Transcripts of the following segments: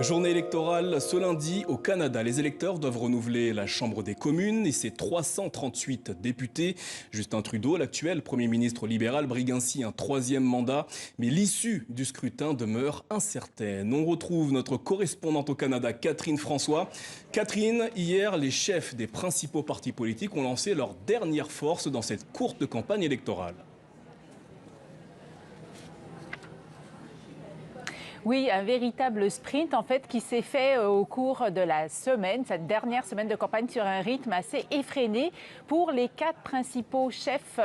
Journée électorale ce lundi au Canada. Les électeurs doivent renouveler la Chambre des communes et ses 338 députés. Justin Trudeau, l'actuel Premier ministre libéral, brigue ainsi un troisième mandat. Mais l'issue du scrutin demeure incertaine. On retrouve notre correspondante au Canada, Catherine François. Catherine, hier, les chefs des principaux partis politiques ont lancé leur dernière force dans cette courte campagne électorale. Oui, un véritable sprint en fait qui s'est fait au cours de la semaine, cette dernière semaine de campagne sur un rythme assez effréné pour les 4 principaux chefs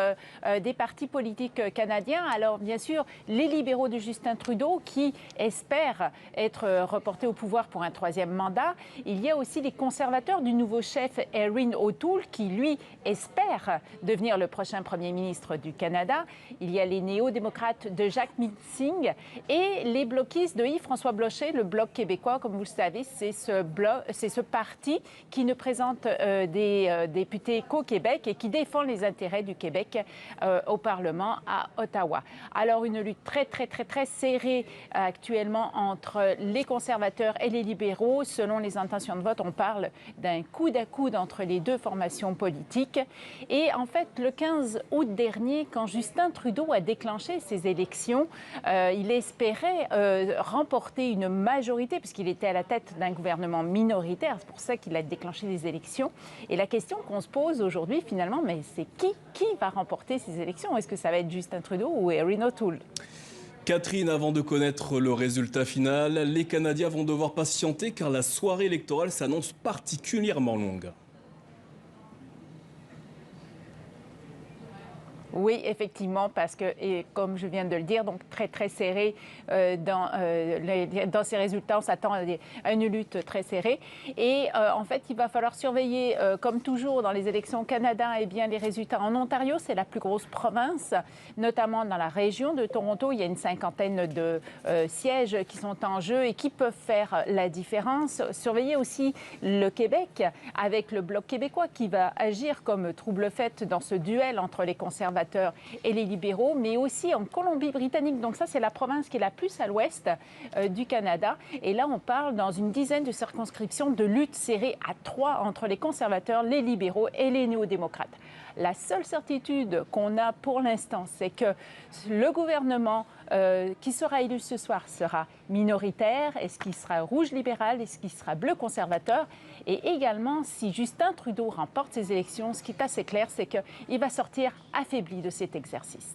des partis politiques canadiens. Alors bien sûr, les libéraux de Justin Trudeau qui espèrent être reportés au pouvoir pour un troisième mandat. Il y a aussi les conservateurs du nouveau chef Erin O'Toole qui lui espère devenir le prochain premier ministre du Canada. Il y a les néo-démocrates de Jacques Meeting et les bloquistes de Yves-François Blanchet, le Bloc québécois, comme vous le savez, c'est ce parti qui ne présente des députés qu'au Québec et qui défend les intérêts du Québec au Parlement à Ottawa. Alors, une lutte très serrée actuellement entre les conservateurs et les libéraux. Selon les intentions de vote, on parle d'un coude à coude entre les deux formations politiques. Et en fait, le 15 août dernier, quand Justin Trudeau a déclenché ces élections, il espérait remporter une majorité, puisqu'il était à la tête d'un gouvernement minoritaire. C'est pour ça qu'il a déclenché les élections. Et la question qu'on se pose aujourd'hui, finalement, mais c'est qui va remporter ces élections? Est-ce que ça va être Justin Trudeau ou Erin O'Toole? Catherine, avant de connaître le résultat final, les Canadiens vont devoir patienter car la soirée électorale s'annonce particulièrement longue. Oui, effectivement, parce que, et comme je viens de le dire, donc très serré dans ces résultats, on s'attend à une lutte très serrée. Et en fait, il va falloir surveiller, comme toujours dans les élections au Canada, eh bien, les résultats en Ontario, c'est la plus grosse province, notamment dans la région de Toronto. Il y a une 50aine de sièges qui sont en jeu et qui peuvent faire la différence. Surveiller aussi le Québec avec le Bloc québécois qui va agir comme trouble-fête dans ce duel entre les conservateurs et les libéraux, mais aussi en Colombie-Britannique. Donc ça, c'est la province qui est la plus à l'ouest du Canada. Et là, on parle dans une dizaine de circonscriptions de lutte serrée à 3 entre les conservateurs, les libéraux et les néo-démocrates. La seule certitude qu'on a pour l'instant, c'est que le gouvernement qui sera élu ce soir sera minoritaire. Est-ce qu'il sera rouge libéral? Est-ce qu'il sera bleu conservateur? Et également, si Justin Trudeau remporte ces élections, ce qui est assez clair, c'est qu'il va sortir affaibli de cet exercice.